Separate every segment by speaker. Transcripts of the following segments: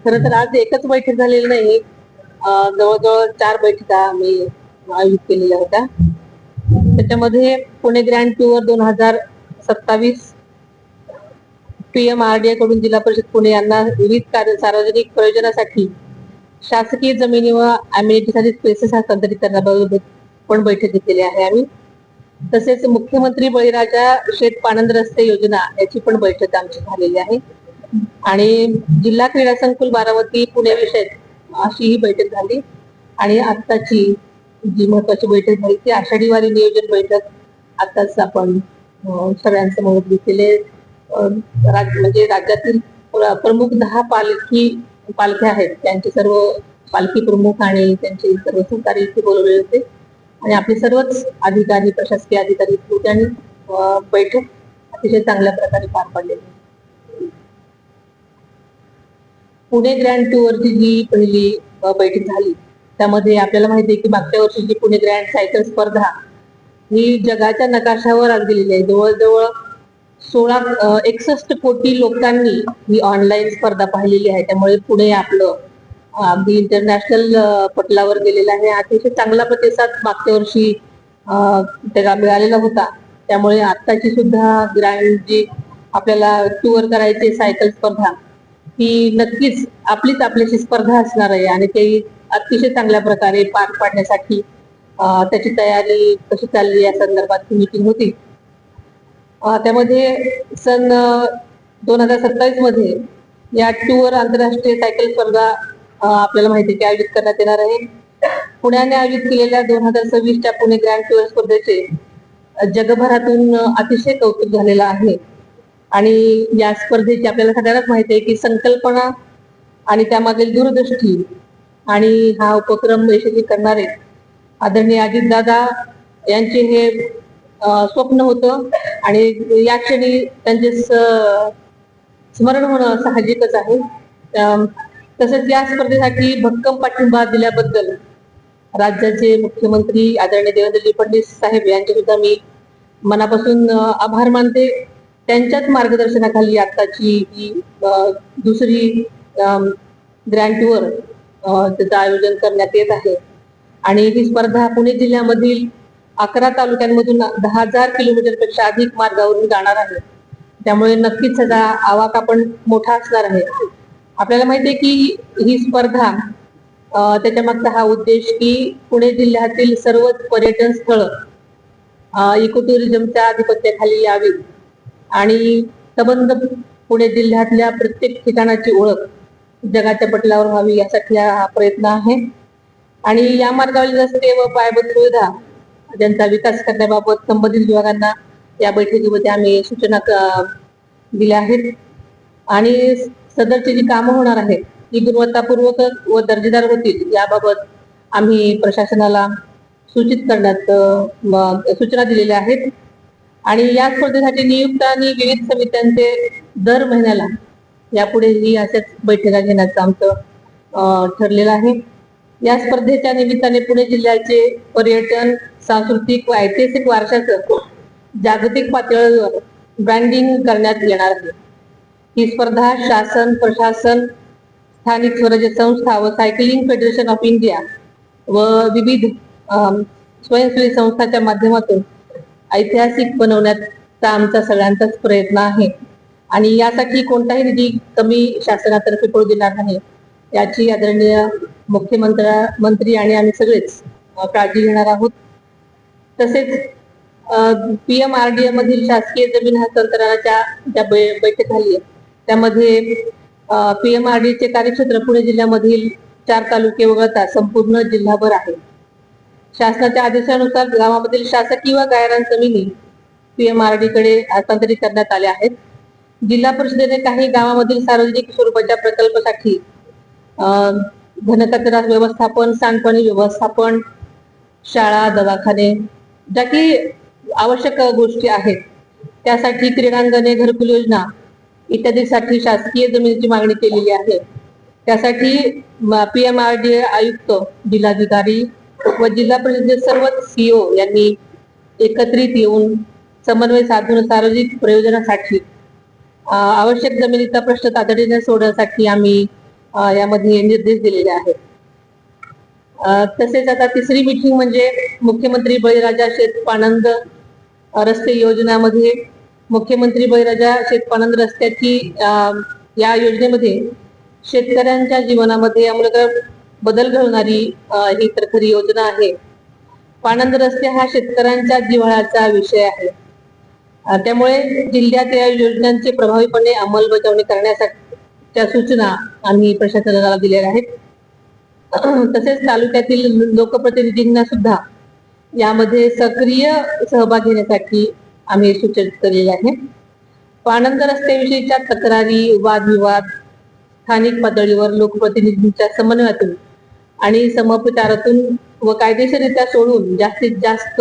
Speaker 1: खरं तर आज एकच बैठक झालेली नाही, जवळजवळ 4 बैठका आम्ही आयोजित केलेल्या होत्या. त्याच्यामध्ये पुणे ग्रँड टूर 2027 PMRDA कडून जिल्हा परिषद पुणे यांना विविध सार्वजनिक प्रयोजनासाठी शासकीय जमिनी व अमेनिटीसाठी स्पेसेस हस्तांतरित करण्याबाबत पण बैठक घेतलेली आहे आम्ही. तसेच मुख्यमंत्री बळीराजा शेत पाणंद रस्ते योजना याची पण बैठक आमची झालेली आहे. आणि जिल्हा क्रीडा संकुल बारामती पुणे विषय अशी ही बैठक झाली. आणि आत्ताची जी महत्वाची बैठक झाली ती आषाढी वारी नियोजन बैठक आताच आपण सगळ्यांसमोर घेतलेले. म्हणजे राज्यातील प्रमुख 10 पालख्या आहेत, त्यांचे सर्व पालखी प्रमुख आणि त्यांचे सर्व सहकारी इथे बोलवले होते आणि आपले सर्वच अधिकारी, प्रशासकीय अधिकारी होते आणि बैठक अतिशय चांगल्या प्रकारे पार पडलेली. पुणे ग्रँड टूरची जी पहिली बैठक झाली त्यामध्ये आपल्याला माहिती आहे की मागच्या वर्षीची पुणे ग्रँड सायकल स्पर्धा ही जगाच्या नकाशावर आज गेलेली आहे. जवळजवळ 61 कोटी लोकांनी ही ऑनलाईन स्पर्धा पाहिलेली आहे. त्यामुळे पुणे आपलं अगदी इंटरनॅशनल पटलावर गेलेलं आहे. अतिशय चांगला प्रतिसाद मागच्या वर्षी त्याला मिळालेला होता. त्यामुळे आत्ताची सुद्धा ग्रँड जी आपल्याला टूर करायची सायकल स्पर्धा ही नक्कीच आपल्याशी स्पर्धा असणार आहे आणि ते अतिशय चांगल्या प्रकारे पार पाडण्यासाठी त्याची तयारी कशी चालली या संदर्भात मीटिंग होती. त्यामध्ये सन 2027 मध्ये या टूर आंतरराष्ट्रीय सायकल स्पर्धा आपल्याला माहिती की आयोजित करण्यात येणार आहे. पुण्याने आयोजित केलेल्या 2026च्या पुणे ग्रँड टूर स्पर्धेचे जगभरातून अतिशय कौतुक झालेलं आहे. आणि या स्पर्धेची आपल्याला सगळ्यांनाच माहिती आहे की संकल्पना आणि त्यामागील दूरदृष्टी आणि हा उपक्रम यशस्वी करणारे आदरणीय अजितदादा यांचे हे स्वप्न होतं आणि या क्षणी त्यांचे स्मरण होणं साहजिकच आहे. तसेच या स्पर्धेसाठी भक्कम पाठिंबा दिल्याबद्दल राज्याचे मुख्यमंत्री आदरणीय देवेंद्रजी फडणवीस साहेब यांचे सुद्धा मी मनापासून आभार मानते. त्यांच्याच मार्गदर्शनाखाली आताची ही दुसरी ग्रँड टूर त्याचं आयोजन करण्यात येत आहे. आणि ही स्पर्धा पुणे जिल्ह्यामधील 11 तालुक्यांमधून 10,000 किलोमीटर पेक्षा अधिक मार्गावरून जाणार आहे. त्यामुळे नक्कीच त्याचा आवाका पण मोठा असणार आहे. आपल्याला माहिती आहे की ही स्पर्धा त्याच्या मागचा हा उद्देश की पुणे जिल्ह्यातील सर्वच पर्यटन स्थळ इको टुरिझमच्या आधिपत्याखाली यावी आणि संबंध पुणे जिल्ह्यातल्या प्रत्येक ठिकाणाची ओळख जगाच्या पटलावर व्हावी यासाठी हा प्रयत्न आहे. आणि या मार्गावरील रस्ते व पायाभूत सुविधा ज्यांचा विकास करण्याबाबत संबंधित विभागांना या बैठकीमध्ये आम्ही सूचना दिल्या आहेत. आणि सदरची जी कामं होणार आहेत ती गुणवत्तापूर्वक व दर्जेदार होतील याबाबत आम्ही प्रशासनाला सूचित करण्यात सूचना दिलेल्या आहेत. आणि या स्पर्धेसाठी नियुक्त आणि विविध समित्यांचे दर महिन्याला यापुढेही अशाच बैठका घेण्याचं आमचं ठरलेलं आहे. या स्पर्धेच्या निमित्ताने पुणे जिल्ह्याचे पर्यटन, सांस्कृतिक व ऐतिहासिक वारशाचं जागतिक पातळीवर ब्रँडिंग करण्यात येणार आहे. ही स्पर्धा शासन, प्रशासन, स्थानिक स्वराज्य संस्था व सायकलिंग फेडरेशन ऑफ इंडिया व विविध स्वयंसेवी संस्थांच्या माध्यमातून ऐतिहासिक बनवण्याचा आमचा सगळ्यांचाच प्रयत्न आहे. आणि यासाठी कोणताही निधी कमी शासनातर्फे पडू देणार नाही याची आदरणीय मुख्यमंत्री आणि आम्ही सगळेच काळजी घेणार आहोत. तसेच PMRDA मधील शासकीय जमीन हस्तांतरणाच्या ज्या बैठक झाली आहे त्यामध्ये PMRDA चे कार्यक्षेत्र पुणे जिल्ह्यामधील 4 तालुके वगळता संपूर्ण जिल्हाभर आहे. शासनाच्या आदेशानुसार गावामधील शासकीय व गायरान जमिनी PMRDA कडे हस्तांतरित करण्यात आल्या आहेत. जिल्हा परिषदेने काही गावामधील सार्वजनिक स्वरूपाच्या प्रकल्पासाठी घनकचरा व्यवस्थापन, सांडपाणी व्यवस्थापन, शाळा, दवाखाने ज्या की आवश्यक गोष्टी आहेत त्यासाठी क्रीडांगणे, घरकुल योजना इत्यादीसाठी शासकीय जमिनीची मागणी केलेली आहे. त्यासाठी PMRDA आयुक्त, जिल्हाधिकारी व जिल्हा परिषदेचे सर्वच CO यांनी एकत्रित येऊन समन्वय साधून सार्वजनिक प्रयोजनासाठी आवश्यक जमिनीचा प्रश्न तातडीने सोडवण्यासाठी आम्ही यामध्ये निर्देश दिलेले आहेत. तसेच आता तिसरी मीटिंग म्हणजे मुख्यमंत्री बळीराजा शेतपाणंद रस्ते योजनामध्ये मुख्यमंत्री बळीराजा शेतपाणंद रस्त्याची या योजनेमध्ये शेतकऱ्यांच्या जीवनामध्ये आमूलाग्र बदल घडवणारी ही तर खरी योजना आहे. पाणंद रस्ते हा शेतकऱ्यांच्या जिव्हाळ्याचा विषय आहे. त्यामुळे जिल्ह्यात या योजनांची प्रभावीपणे अंमलबजावणी करण्यासाठीच्या सूचना आम्ही प्रशासनाला दिलेल्या आहेत. तसेच तालुक्यातील लोकप्रतिनिधींना सुद्धा यामध्ये सक्रिय सहभाग घेण्यासाठी आम्ही सूचित केलेले आहे. पाणंद रस्त्याविषयीच्या तक्रारी, वादविवाद स्थानिक पातळीवर लोकप्रतिनिधींच्या समन्वयातून आणि समपचारातून व कायदेशीररित्या सोडून जास्तीत जास्त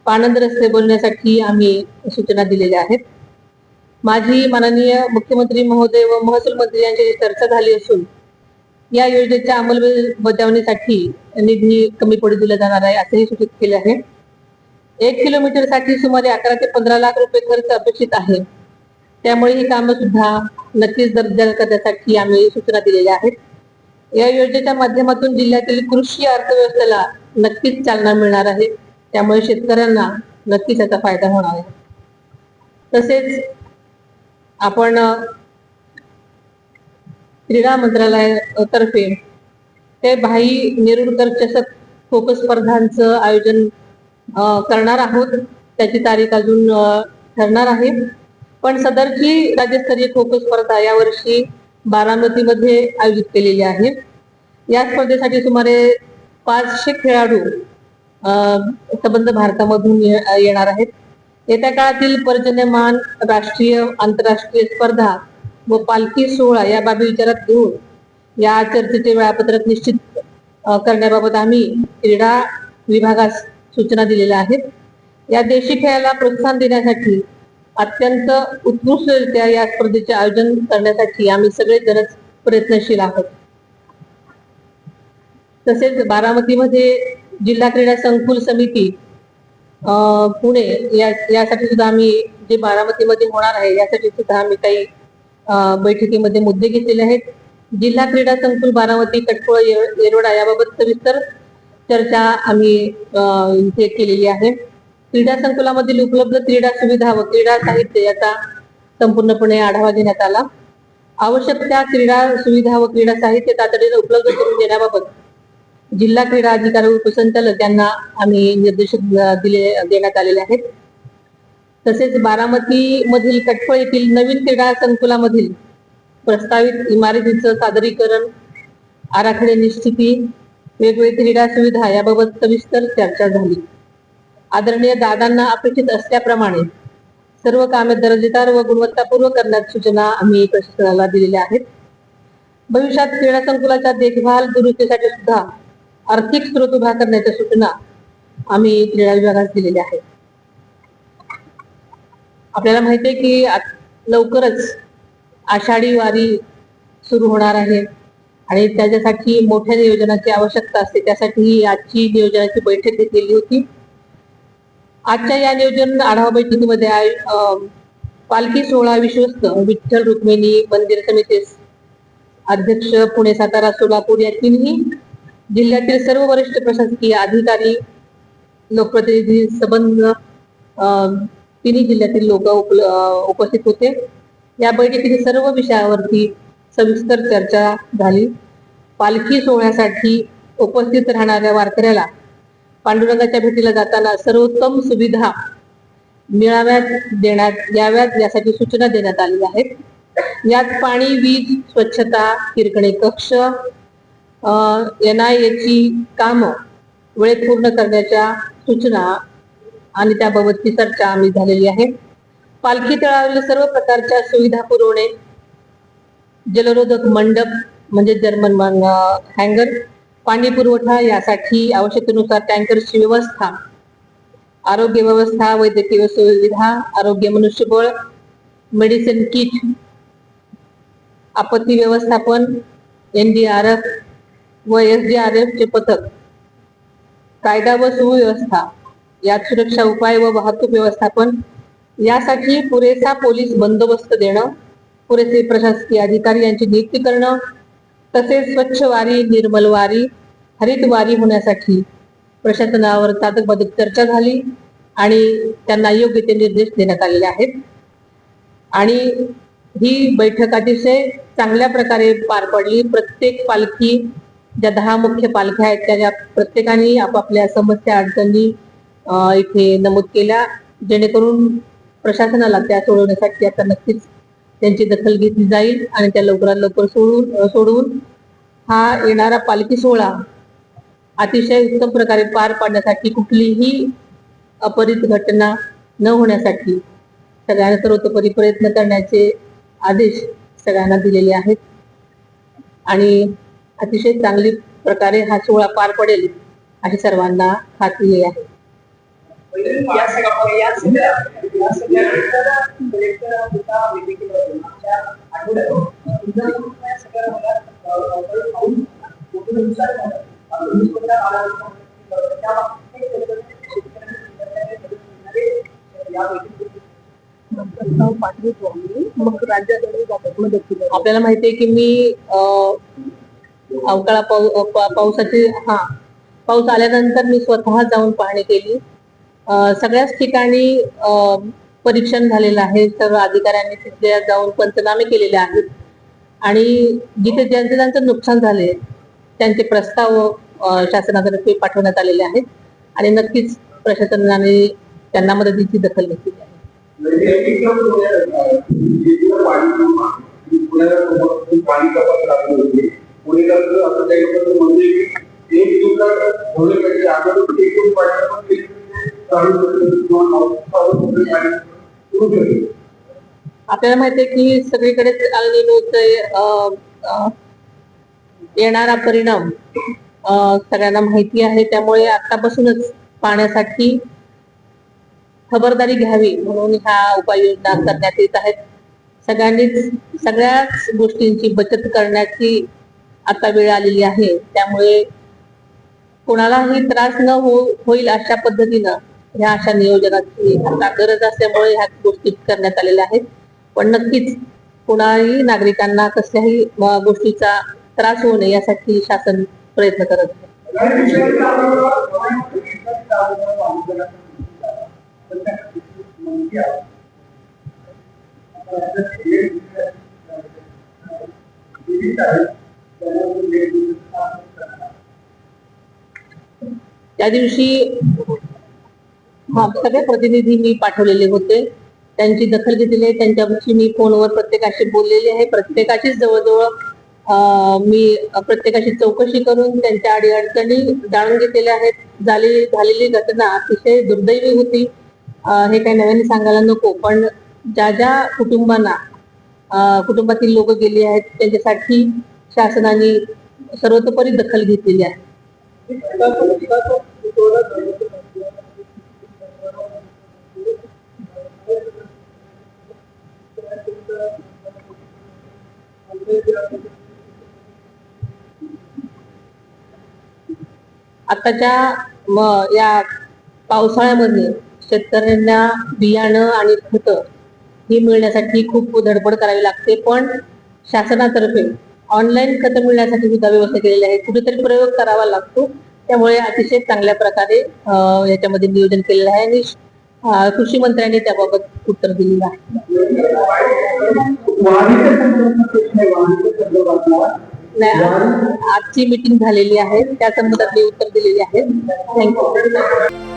Speaker 1: पाणंद रस्ते बनवण्यासाठी आम्ही सूचना दिलेल्या आहेत. माझी माननीय मुख्यमंत्री महोदय व महसूल मंत्री यांची चर्चा झाली असून या योजनेच्या अंमलबजावणीसाठी निधी कमी पडू दिला जाणार आहे असेही सूचित केले आहे. 1 किलोमीटरसाठी सुमारे 11 ते 15 लाख रुपये खर्च अपेक्षित आहे. त्यामुळे ही कामं सुद्धा नक्कीच दर्जा करण्यासाठी आम्ही सूचना दिलेल्या आहेत. या योजनेच्या माध्यमातून जिल्ह्यातील कृषी अर्थव्यवस्थेला नक्कीच चालना मिळणार आहे. त्यामुळे शेतकऱ्यांना नक्कीच याचा फायदा होणार आहे. तसेच आपण क्रीडा मंत्रालयातर्फे ते भाई नेरुरकर चषक खो खो स्पर्धांचं आयोजन करणार आहोत. त्याची तारीख अजून ठरणार आहे. पण सदरची राज्यस्तरीय खो खो स्पर्धा यावर्षी बारामतीमध्ये आयोजित केलेली आहे. या स्पर्धेसाठी सुमारे 500 खेळाडू संबंध भारतामधून येणार आहेत. येत्या काळातील पर्जन्यमान राष्ट्रीय आंतरराष्ट्रीय स्पर्धा व पालखी सोहळा या बाबी विचारात घेऊन या चर्चेचे वेळापत्रक निश्चित करण्याबाबत आम्ही क्रीडा विभागास सूचना दिलेल्या आहेत. या देशी खेळाला प्रोत्साहन देण्यासाठी अत्यंत उत्कृष्टरित्या या स्पर्धेचे आयोजन करण्यासाठी आम्ही सगळेजण प्रयत्नशील आहोत. तसेच बारामतीमध्ये जिल्हा क्रीडा संकुल समिती पुणे यासाठी सुद्धा आम्ही जे बारामतीमध्ये होणार आहे यासाठी सुद्धा आम्ही काही बैठकीमध्ये मुद्दे घेतलेले आहेत. जिल्हा क्रीडा संकुल बारामती, कटकोळ, येरवडा याबाबत सविस्तर चर्चा आम्ही इथे केलेली आहे. क्रीडा संकुलामधील उपलब्ध क्रीडा सुविधा व क्रीडा साहित्य याचा संपूर्णपणे आढावा घेण्यात आला. आवश्यक त्या क्रीडा सुविधा व क्रीडा साहित्य तातडीने उपलब्ध करून देण्याबाबत जिल्हा क्रीडा अधिकारी उपसंचालक यांना आम्ही निर्देश देण्यात आलेले आहेत. तसेच बारामती मधील कटफळ येथील नवीन क्रीडा संकुलामधील प्रस्तावित इमारतीचं सादरीकरण, आराखडे निश्चिती, वेगवेगळ्या क्रीडा सुविधा याबाबत सविस्तर चर्चा झाली. आदरणीय दादांना अपेक्षित असल्याप्रमाणे सर्व कामे दर्जेदार व गुणवत्तापूर्ण करण्याची सूचना आम्ही प्रशासनाला दिलेल्या आहेत. भविष्यात क्रीडा संकुलाच्या देखभाल दुरुस्तीसाठी सुद्धा आर्थिक स्रोत उभा करण्याच्या सूचना आम्ही क्रीडा विभागास दिलेल्या आहेत. आपल्याला माहिती आहे की लवकरच आषाढी वारी सुरू होणार आहे आणि त्याच्यासाठी मोठ्या नियोजनाची आवश्यकता असते. त्यासाठी आजची नियोजनाची बैठक घेतलेली होती. आजच्या या नियोजन आढावा बैठकीमध्ये पालखी सोहळा विश्वस्त विठ्ठल रुक्मिणी मंदिर समिती अध्यक्ष पुणे, सातारा, सोलापूर या तिन्ही जिल्ह्यातील सर्व वरिष्ठ प्रशासकीय अधिकारी, लोकप्रतिनिधी संबंध तिन्ही जिल्ह्यातील लोक उपस्थित होते. या बैठकीत सर्व विषयावरती सविस्तर चर्चा झाली. पालखी सोहळ्यासाठी उपस्थित राहणाऱ्या वारकऱ्याला पांडुरंगाच्या भेटीला जाताना सर्वोत्तम सुविधा देण्यात याव्यात यासाठी सूचना देण्यात आलेल्या आहेत. यात पाणी, वीज, स्वच्छता, किरकणे कक्ष, NIA कामं वेळेत पूर्ण करण्याच्या सूचना आणि त्याबाबतची चर्चा आम्ही झालेली आहे. पालखी तळावरील सर्व प्रकारच्या सुविधा पुरवणे, जलरोधक मंडप म्हणजे जर्मन हँगर, पाणी पुरवठा यासाठी आवश्यकतेनुसार टँकरची व्यवस्था, आरोग्य व्यवस्था, वैद्यकीय सुविधा, आरोग्य मनुष्यबळ, मेडिसिन किट, आपत्ती व्यवस्थापन, NDRF व SDRF चे पथक, कायदा व सुव्यवस्था, यात सुरक्षा उपाय व वाहतूक व्यवस्थापन यासाठी पुरेसा पोलीस बंदोबस्त देणं, पुरेसे प्रशासकीय अधिकारी यांची नियुक्ती करणं, तसेच स्वच्छ वारी, निर्मल वारी, हरित वारी होण्यासाठी प्रशासनावर तातडीची चर्चा झाली आणि त्यांना योग्य ते निर्देश देण्यात आलेले आहेत. आणि ही बैठक अतिशय चांगल्या प्रकारे पार पडली. प्रत्येक पालखी, ज्या 10 मुख्य पालख्या आहेत त्या प्रत्येकाने आपापल्या समस्या अडचणी इथे नमूद केल्या, जेणेकरून प्रशासनाला त्या सोडवण्यासाठी आता नक्कीच त्यांची दखल घेतली जाईल आणि त्या लवकरात लवकर सोडवून हा येणारा पालखी सोहळा अतिशय उत्तम प्रकारे पार पाडण्यासाठी, कुठलीही अपरित घटना न होण्यासाठी सगळ्यांना सर्वतोपरी प्रयत्न करण्याचे आदेश सगळ्यांना दिलेले आहेत आणि अतिशय चांगली प्रकारे हा सोहळा पार पडेल अशी सर्वांना खात्री आहे. आपल्याला माहितीये की मी अवकाळी पाऊस आल्यानंतर मी स्वतः जाऊन पाहणी केली. सगळ्याच ठिकाणी परीक्षण झालेलं आहे. सर्व अधिकाऱ्यांनी तिथे जाऊन पंचनामे केलेले आहेत आणि जिथे ज्यांचं नुकसान झाले त्यांचे प्रस्ताव शासनातर्फे पाठवण्यात आलेले आहेत आणि नक्कीच प्रशासनाने त्यांना मदतीची दखल घेतली आहे. आपल्याला माहितीये की सगळीकडेच अल निनोचे येणारा परिणाम सगळ्यांना माहिती आहे. त्यामुळे आतापासूनच पाण्यासाठी खबरदारी घ्यावी म्हणून ह्या उपाययोजना करण्यात येत आहेत. सगळ्यांनीच सगळ्याच गोष्टींची बचत करण्याची आता वेळ आलेली आहे. त्यामुळे कोणालाही त्रास न होईल अशा पद्धतीनं ह्या अशा नियोजनाची आता गरज असल्यामुळे ह्या गोष्टी करण्यात आलेल्या आहेत. पण नक्कीच कोणाही नागरिकांना कसल्याही गोष्टीचा त्रास होऊ नये यासाठी शासन प्रयत्न करत आहे. त्या दिवशी सगळे प्रतिनिधी मी पाठवलेले होते, त्यांची दखल घेतलेली आहे. त्यांच्याशी मी फोनवर प्रत्येकाशी बोललेली आहे. प्रत्येकाची जवळजवळ मी प्रत्येकाशी चौकशी करून त्यांच्या अडीअडचणी जाणून घेतलेल्या आहेत. झालेली घटना अतिशय दुर्दैवी होती, हे काही नव्याने सांगायला नको. पण ज्या कुटुंबातील लोक गेली आहेत त्यांच्यासाठी शासनाने सर्वतोपरी दखल घेतलेली आहे. आताच्या या पावसाळ्यामध्ये शेतकऱ्यांना बियाणं आणि खतं ही मिळण्यासाठी खूप धडपड करावी लागते. पण शासनातर्फे ऑनलाईन खतं मिळण्यासाठी सुद्धा व्यवस्था केलेली आहे. कुठेतरी प्रयोग करावा लागतो. त्यामुळे अतिशय चांगल्या प्रकारे याच्यामध्ये नियोजन केलेलं आहे आणि कृषी मंत्र्यांनी त्याबाबत उत्तर दिलेलं आहे. आजची मीटिंग झालेली आहे, त्या संदर्भात उत्तर दिलेली आहे. थँक्यू.